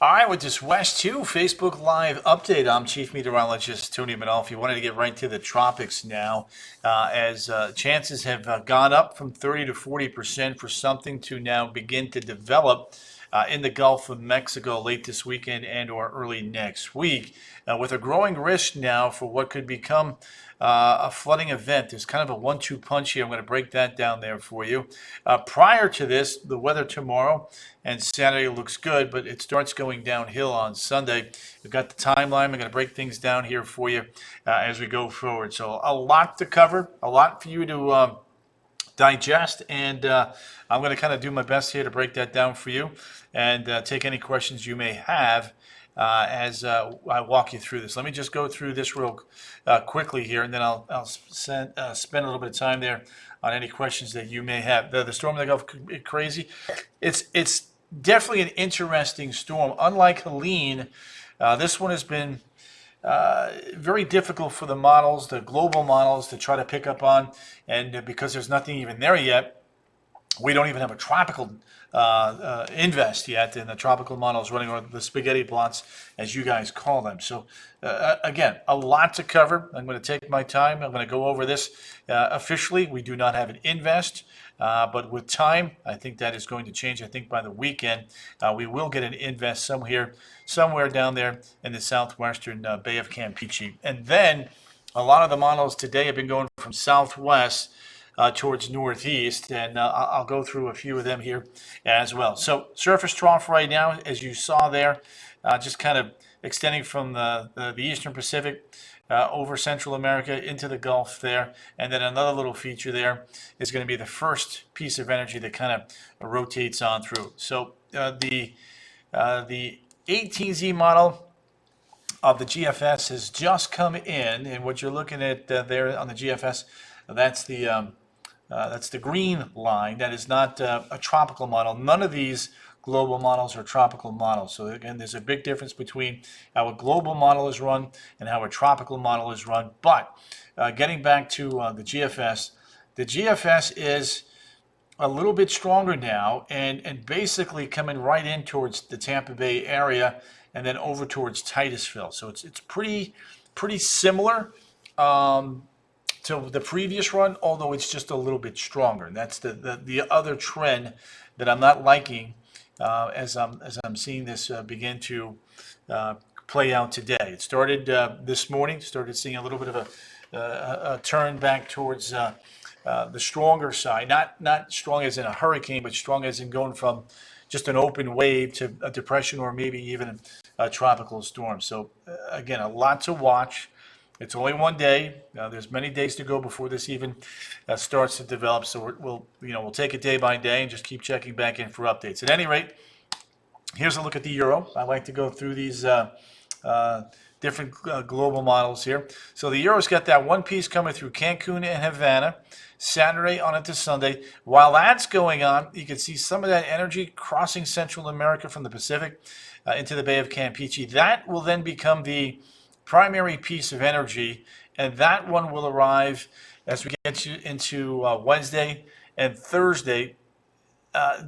All right, with this West 2 Facebook Live update, I'm Chief Meteorologist Tony Manalfi. Wanted to get right to the tropics now, as chances have gone up from 30 to 40% for something to now begin to develop in the Gulf of Mexico late this weekend and or early next week, with a growing risk now for what could become a flooding event. There's kind of a 1-2 punch here. I'm going to break that down there for you. Prior to this, the weather tomorrow and Saturday looks good, but it starts going downhill on Sunday. We've got the timeline. I'm going to break things down here for you as we go forward. So a lot to cover, a lot for you to digest, and I'm going to kind of do my best here to break that down for you and take any questions you may have as I walk you through this. Let me just go through this real quickly here, and then I'll spend a little bit of time there on any questions that you may have. The storm in the Gulf could be crazy. It's definitely an interesting storm. Unlike Helene, this one has been very difficult for the models, the global models, to try to pick up on, and because there's nothing even there yet, we don't even have a tropical invest yet in the tropical models running, or the spaghetti plots, as you guys call them. So again, a lot to cover. I'm going to take my time. I'm going to go over this officially. We do not have an invest, but with time, I think that is going to change. I think by the weekend, we will get an invest somewhere down there in the southwestern Bay of Campeche. And then a lot of the models today have been going from southwest towards northeast, and I'll go through a few of them here as well. So surface trough right now, as you saw there, just kind of extending from the eastern Pacific over Central America into the Gulf there, and then another little feature there is going to be the first piece of energy that kind of rotates on through. So the 18Z model of the GFS has just come in, and what you're looking at there on the GFS, that's the green line. That is not a tropical model. None of these global models are tropical models. So again, there's a big difference between how a global model is run and how a tropical model is run. But getting back to the GFS is a little bit stronger now, and basically coming right in towards the Tampa Bay area and then over towards Titusville. So it's pretty similar to the previous run, although it's just a little bit stronger. And that's the other trend that I'm not liking as I'm seeing this begin to play out today. It started this morning. Started seeing a little bit of a turn back towards the stronger side. Not strong as in a hurricane, but strong as in going from just an open wave to a depression, or maybe even a tropical storm. So again, a lot to watch. It's only one day. There's many days to go before this even starts to develop. So we'll take it day by day and just keep checking back in for updates. At any rate, here's a look at the euro. I like to go through these different global models here. So the euro's got that one piece coming through Cancun and Havana Saturday on into Sunday. While that's going on, you can see some of that energy crossing Central America from the Pacific into the Bay of Campeche. That will then become the primary piece of energy, and that one will arrive as we get into Wednesday and Thursday.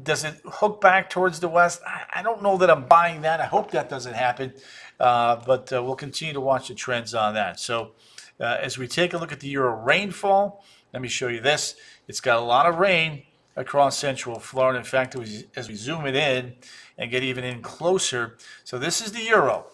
Does it hook back towards the west? I don't know that I'm buying that. I hope that doesn't happen, but we'll continue to watch the trends on that. So as we take a look at the euro rainfall, let me show you this. It's got a lot of rain across central Florida. In fact, as we zoom it in and get even in closer, so this is the euro.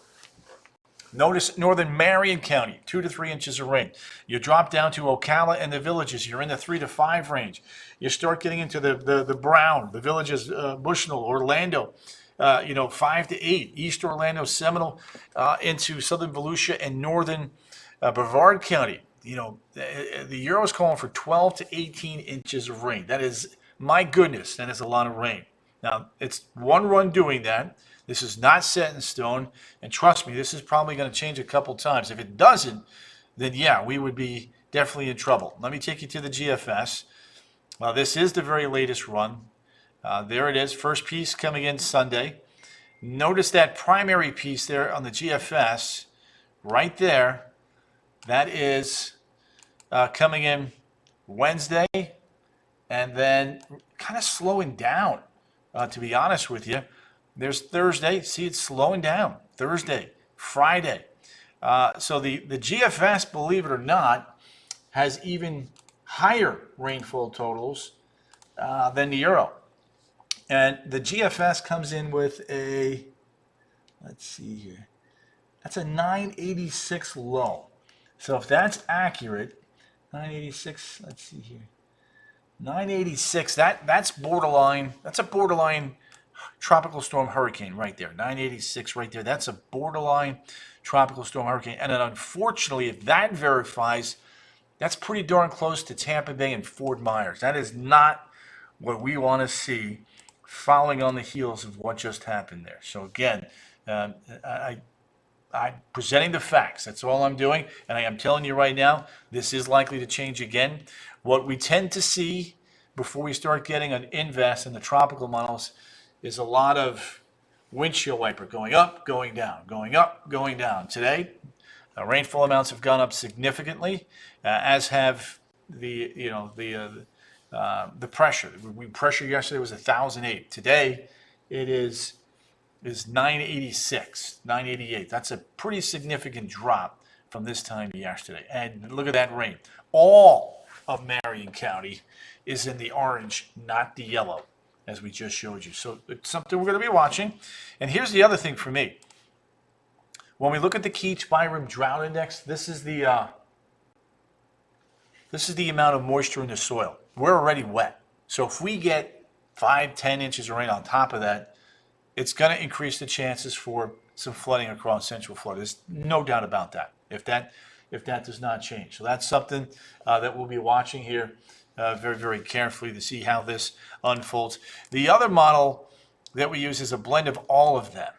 Notice northern Marion County, 2 to 3 inches of rain. You drop down to Ocala and the villages, you're in the 3 to 5 range. You start getting into the brown, the villages, Bushnell, Orlando, 5 to 8. East Orlando, Seminole, into southern Volusia and northern Brevard County. The euro is calling for 12 to 18 inches of rain. That is, my goodness, that is a lot of rain. Now, it's one run doing that. This is not set in stone, and trust me, this is probably going to change a couple times. If it doesn't, then yeah, we would be definitely in trouble. Let me take you to the GFS. Well, this is the very latest run. There it is, first piece coming in Sunday. Notice that primary piece there on the GFS, right there. That is coming in Wednesday, and then kind of slowing down, to be honest with you. There's Thursday. See, it's slowing down. Thursday, Friday. So the GFS, believe it or not, has even higher rainfall totals than the Euro. And the GFS comes in with a, let's see here, that's a 986 low. So if that's accurate, 986, let's see here, 986, that's borderline, that's a borderline tropical storm hurricane right there. 986 right there. That's a borderline tropical storm hurricane. And then unfortunately, if that verifies, that's pretty darn close to Tampa Bay and Fort Myers. That is not what we want to see following on the heels of what just happened there. So again, I'm presenting the facts. That's all I'm doing. And I am telling you right now, this is likely to change again. What we tend to see before we start getting an invest in the tropical models is a lot of windshield wiper going up, going down, going up, going down. Today, rainfall amounts have gone up significantly, as have the pressure. Pressure yesterday was 1,008. Today, it is 986, 988. That's a pretty significant drop from this time yesterday. And look at that rain. All of Marion County is in the orange, not the yellow, as we just showed you. So it's something we're going to be watching. And here's the other thing for me. When we look at the Keach-Byram Drought Index, this is the amount of moisture in the soil. We're already wet. So if we get 5-10 inches of rain on top of that, it's going to increase the chances for some flooding across Central Florida. There's no doubt about that. If that does not change, so that's something that we'll be watching here very, very carefully to see how this unfolds. The other model that we use is a blend of all of them,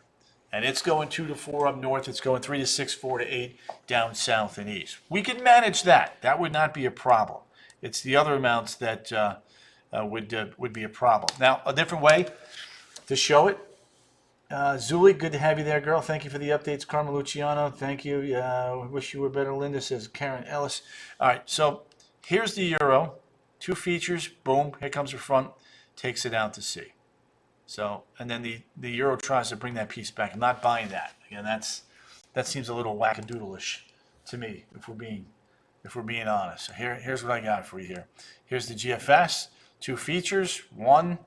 and it's going 2 to 4 up north. It's going 3 to 6, 4 to 8 down south and east. We can manage that. That would not be a problem. It's the other amounts that would be a problem. Now, a different way to show it. Zuli, good to have you there, girl. Thank you for the updates. Carmen Luciano, thank you. Wish you were better, Linda, says Karen Ellis. All right, so here's the Euro. 2 features, boom, here comes the front, takes it out to sea. So, and then the Euro tries to bring that piece back. I'm not buying that. Again, that seems a little wackadoodle-ish to me, if we're being honest. So here's what I got for you here. Here's the GFS, 2 features, 1,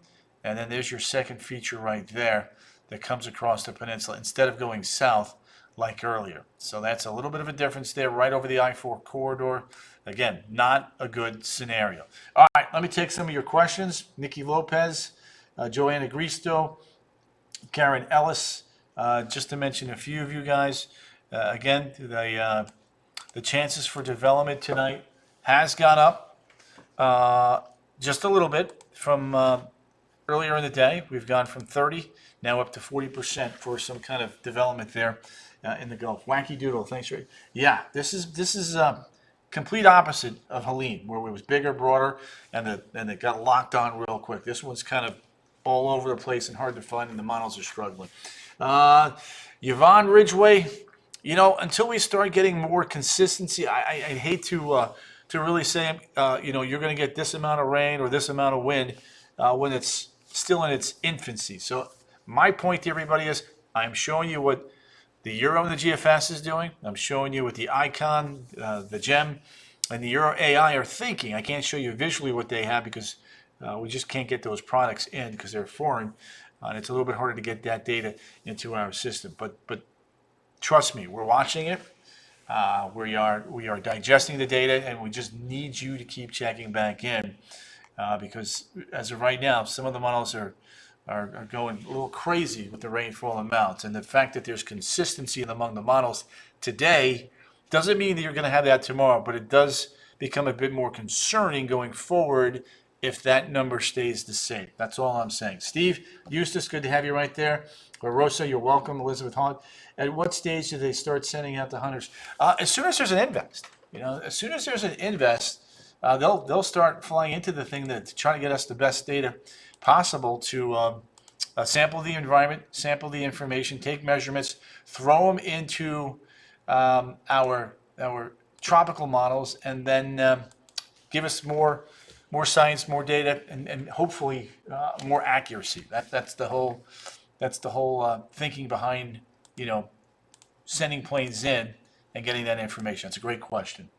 and then there's your second feature right there that comes across the peninsula instead of going south like earlier. So that's a little bit of a difference there, right over the I-4 corridor. Again, not a good scenario. All right, let me take some of your questions. Nikki Lopez, Joanna Gristo, Karen Ellis, just to mention a few of you guys. Again, the chances for development tonight has gone up just a little bit from earlier in the day. We've gone from 30 now up to 40% for some kind of development there in the Gulf. Wacky Doodle, thanks for it. Yeah, this is complete opposite of Helene, where it was bigger, broader, and it got locked on real quick. This one's kind of all over the place and hard to find, and the models are struggling. Yvonne Ridgway, until we start getting more consistency, I hate to really say, you're going to get this amount of rain or this amount of wind when it's still in its infancy. So my point to everybody is I'm showing you what the Euro and the GFS is doing. I'm showing you what the Icon, the GEM, and the Euro AI are thinking. I can't show you visually what they have because we just can't get those products in because they're foreign. And it's a little bit harder to get that data into our system. But trust me, we're watching it. We are digesting the data, and we just need you to keep checking back in because as of right now, some of the models are going a little crazy with the rainfall amounts. And the fact that there's consistency among the models today doesn't mean that you're going to have that tomorrow, but it does become a bit more concerning going forward if that number stays the same. That's all I'm saying. Steve, Eustace, good to have you right there. Rosa, you're welcome. Elizabeth Hall. At what stage do they start sending out the hunters? As soon as there's an invest. As soon as there's an invest, they'll start flying into the thing to try to get us the best data possible to sample the environment, sample the information, take measurements, throw them into our tropical models, and then give us more science, more data, and hopefully more accuracy. That's the whole That's the whole thinking behind, sending planes in and getting that information. That's a great question.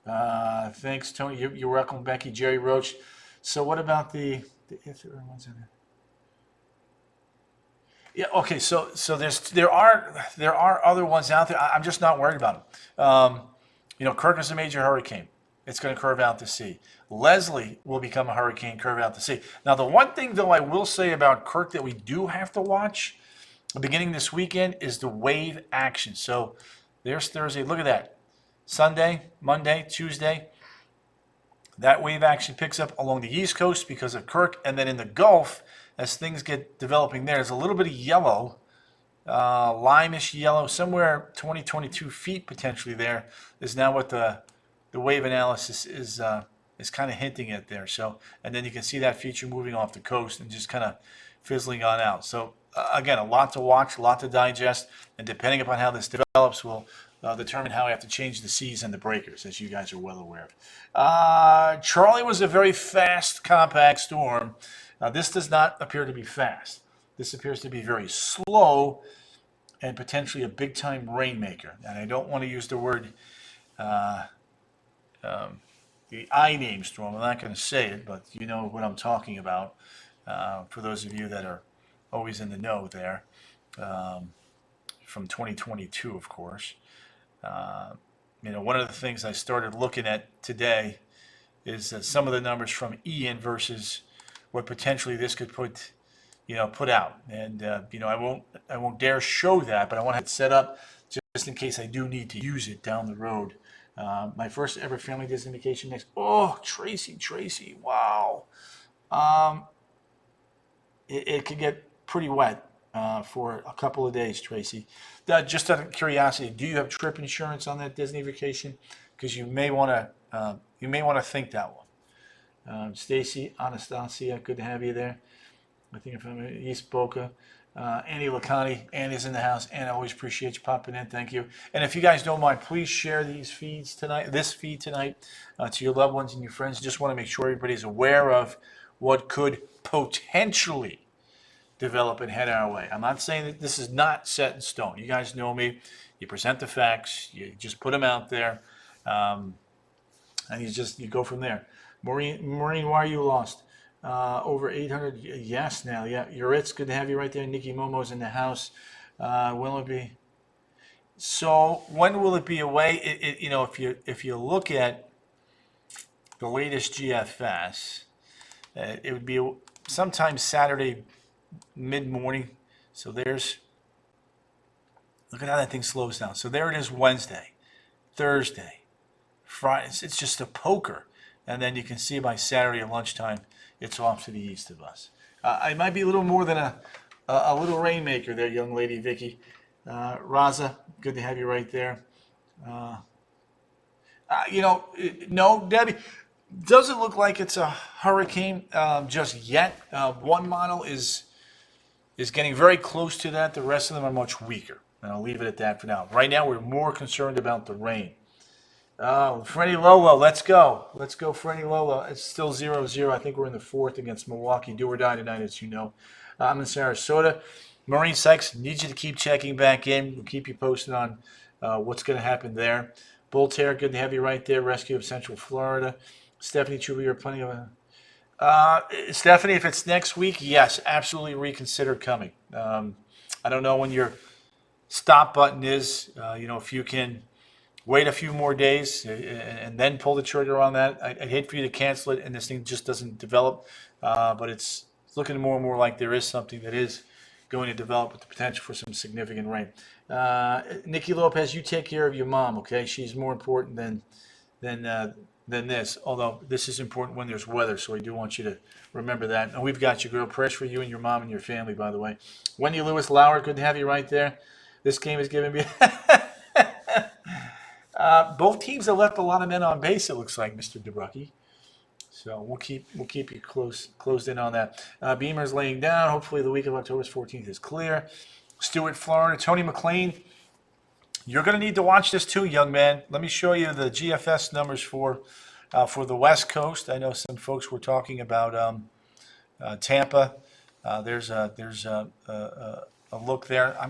Thanks, Tony. You're welcome, Becky. Jerry Roach. So what about if there are ones in there? Yeah. Okay. So there are other ones out there. I'm just not worried about them. Kirk is a major hurricane. It's going to curve out to sea. Leslie will become a hurricane, curve out to sea. Now, the one thing though I will say about Kirk that we do have to watch beginning this weekend is the wave action. So there's Thursday. Look at that. Sunday, Monday, Tuesday. That wave action picks up along the East Coast because of Kirk, and then in the Gulf, as things get developing there's a little bit of yellow, limeish yellow, somewhere 20, 22 feet potentially there is now what the wave analysis is kind of hinting at there. So, and then you can see that feature moving off the coast and just kind of fizzling on out. So again, a lot to watch, a lot to digest, and depending upon how this develops, we'll determine how we have to change the seas and the breakers, as you guys are well aware of. Charlie was a very fast, compact storm. This does not appear to be fast. This appears to be very slow and potentially a big-time rainmaker. And I don't want to use the word, the I name storm. I'm not going to say it, but you know what I'm talking about. For those of you that are always in the know there, from 2022, of course. One of the things I started looking at today is some of the numbers from Ian versus what potentially this could put out. And I won't dare show that, but I want to have it set up just in case I do need to use it down the road. My first ever family disunification next. Oh, Tracy, wow. It could get pretty wet for a couple of days, Tracy. Just out of curiosity, do you have trip insurance on that Disney vacation? Because you may want to think that one. Stacy, Anastasia, good to have you there. I think if I'm East Boca. Annie Lacani, Annie's in the house. Annie, I always appreciate you popping in. Thank you. And if you guys don't mind, please share this feed tonight, to your loved ones and your friends. Just want to make sure everybody's aware of what could potentially develop and head our way. I'm not saying that this is not set in stone. You guys know me. You present the facts. You just put them out there, and you go from there. Maureen, why are you lost? Over 800. Yes, now, yeah. It's good to have you right there. Nikki Momo's in the house. Will it be? So when will it be away? If you look at the latest GFS, it would be sometime Saturday mid-morning. So look at how that thing slows down. So there it is Wednesday, Thursday, Friday. It's just a poker. And then you can see by Saturday at lunchtime, it's off to the east of us. I might be a little more than a little rainmaker there, young lady Vicky. Raza, good to have you right there. No, Debbie, doesn't look like it's a hurricane just yet. One model is getting very close to that. The rest of them are much weaker. And I'll leave it at that for now. Right now, we're more concerned about the rain. Freddie Lolo, let's go. Let's go, Freddie Lolo. It's still 0-0. I think we're in the fourth against Milwaukee. Do or die tonight, as you know. I'm in Sarasota. Maureen Sykes, need you to keep checking back in. We'll keep you posted on what's going to happen there. Bull Terror, good to have you right there. Rescue of Central Florida. Stephanie Truby, you're plenty of... Stephanie, if it's next week, yes, absolutely reconsider coming. I don't know when your stop button is. If you can wait a few more days and then pull the trigger on that. I'd hate for you to cancel it and this thing just doesn't develop. But it's looking more and more like there is something that is going to develop with the potential for some significant rain. Nikki Lopez, you take care of your mom, okay? She's more important than this, although this is important when there's weather, so I do want you to remember that. And we've got you, girl. Prayers for you and your mom and your family, by the way. Wendy Lewis Lauer, good to have you right there. This game is giving me... both teams have left a lot of men on base, it looks like, Mr. DeBrucky. So we'll keep you closed in on that. Beamer's laying down. Hopefully the week of October 14th is clear. Stewart, Florida. Tony McLean, you're going to need to watch this too, young man. Let me show you the GFS numbers for the West Coast. I know some folks were talking about Tampa There's a look there. I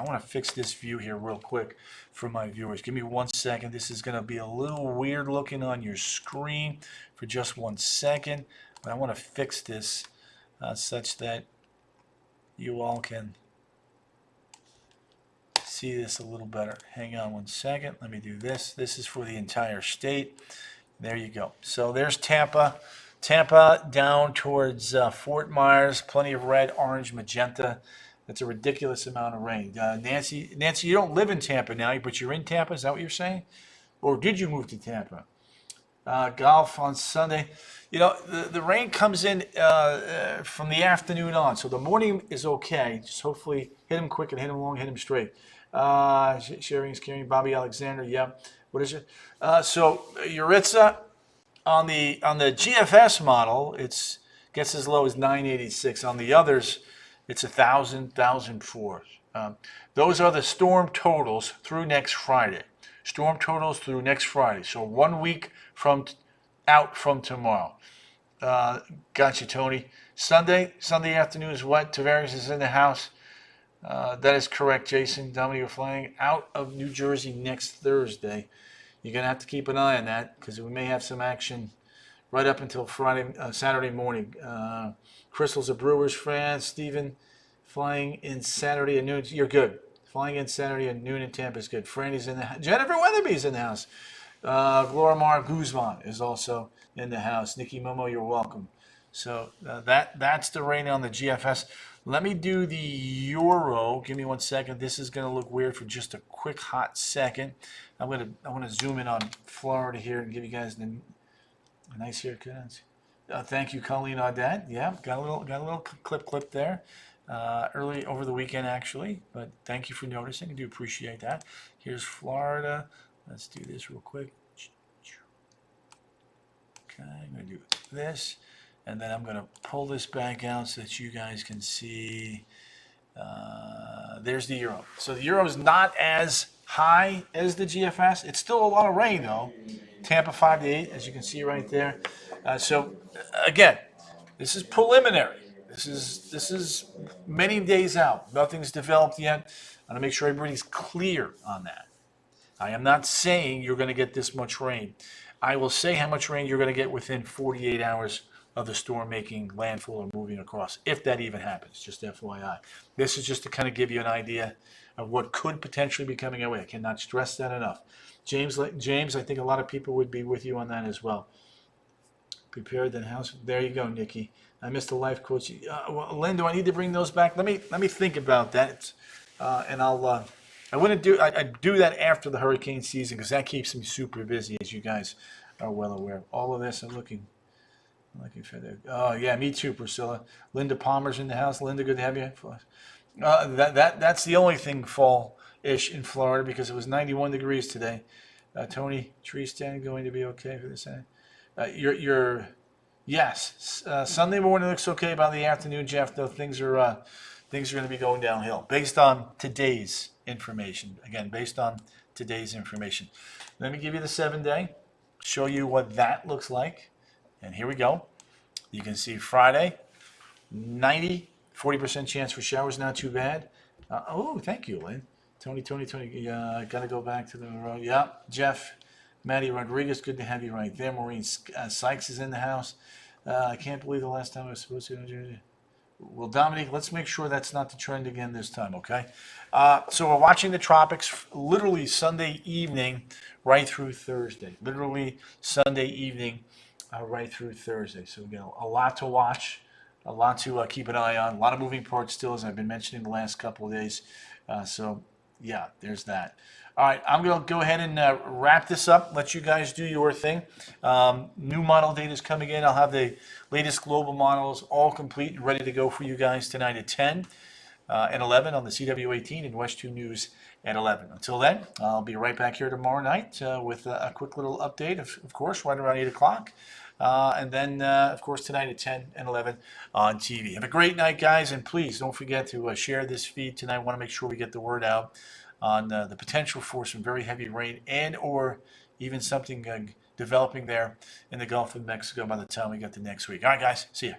want to fix this view here real quick for my viewers. Give me 1 second. This is going to be a little weird looking on your screen for just 1 second, but I want to fix this such that you all can see this a little better. Hang on 1 second. Let me do this. This is for the entire state. There you go. So there's Tampa. Tampa down towards Fort Myers. Plenty of red, orange, magenta. That's a ridiculous amount of rain. Nancy, you don't live in Tampa now, but you're in Tampa. Is that what you're saying? Or did you move to Tampa? Golf on Sunday. You know, the rain comes in from the afternoon on. So the morning is okay. Just hopefully hit him quick and hit him long, hit him straight. Sharing is carrying. Bobby Alexander. Yeah. What is it? So Yuritsa on the GFS model, it's gets as low as 986. On the others, it's 1,004. Those are the storm totals through next Friday. Storm totals through next Friday. So 1 week out from tomorrow. Gotcha, Tony. Sunday afternoon is what? Tavares is in the house. That is correct, Jason. Dominic, you're flying out of New Jersey next Thursday. You're going to have to keep an eye on that because we may have some action right up until Saturday morning. Crystal's a Brewers fan. Steven, flying in Saturday at noon. You're good. Flying in Saturday at noon in Tampa is good. Franny's in the house. Jennifer Weatherby's in the house. Glorimar Guzman is also in the house. Nikki Momo, you're welcome. So that's the rain on the GFS. Let me do the Euro. Give me 1 second. This is going to look weird for just a quick hot second. I want to zoom in on Florida here and give you guys a nice haircut. Thank you, Colleen Audette. Yeah, got a little clip there. Early over the weekend, actually, but thank you for noticing. I do appreciate that. Here's Florida. Let's do this real quick. Okay, I'm going to do this, and then I'm going to pull this back out so that you guys can see. There's the Euro. So the Euro is not as high as the GFS. It's still a lot of rain, though. Tampa 5 to 8, as you can see right there. So again, this is preliminary. This is many days out. Nothing's developed yet. I want to make sure everybody's clear on that. I am not saying you're going to get this much rain. I will say how much rain you're going to get within 48 hours of the storm making landfall or moving across, if that even happens, just FYI. This is just to kind of give you an idea of what could potentially be coming our way. I cannot stress that enough. James, I think a lot of people would be with you on that as well. Prepared than house. There you go, Nikki. I missed the life coach. Lynn, do I need to bring those back? Let me think about that, and I do that after the hurricane season because that keeps me super busy, as you guys are well aware. All of this, I'm looking for that. Oh yeah, me too, Priscilla. Linda Palmer's in the house. Linda, good to have you. That's the only thing fall-ish in Florida because it was 91 degrees today. Tony, tree stand going to be okay for this? Yes. Sunday morning looks okay. By the afternoon, Jeff, though, things are going to be going downhill based on today's information. Again, based on today's information. Let me give you the 7-day, show you what that looks like. And here we go. You can see Friday, 40% chance for showers, not too bad. Thank you, Lynn. Tony, got to go back to the road. Yeah, Jeff, Maddie Rodriguez, good to have you right there. Maureen Sykes is in the house. I can't believe the last time I was supposed to. Well, Dominique, let's make sure that's not the trend again this time, okay? So we're watching the tropics literally Sunday evening right through Thursday. Literally Sunday evening right through Thursday. So we got a lot to watch, a lot to keep an eye on, a lot of moving parts still, as I've been mentioning the last couple of days. So, yeah, there's that. All right, I'm going to go ahead and wrap this up, let you guys do your thing. New model data is coming in. I'll have the latest global models all complete and ready to go for you guys tonight at 10 and 11 on the CW18 and West 2 News at 11. Until then, I'll be right back here tomorrow night with a quick little update, of course, right around 8 o'clock. And then, of course, tonight at 10 and 11 on TV. Have a great night, guys, and please don't forget to share this feed tonight. I want to make sure we get the word out on the potential for some very heavy rain and or even something developing there in the Gulf of Mexico by the time we get to next week. All right, guys, see ya.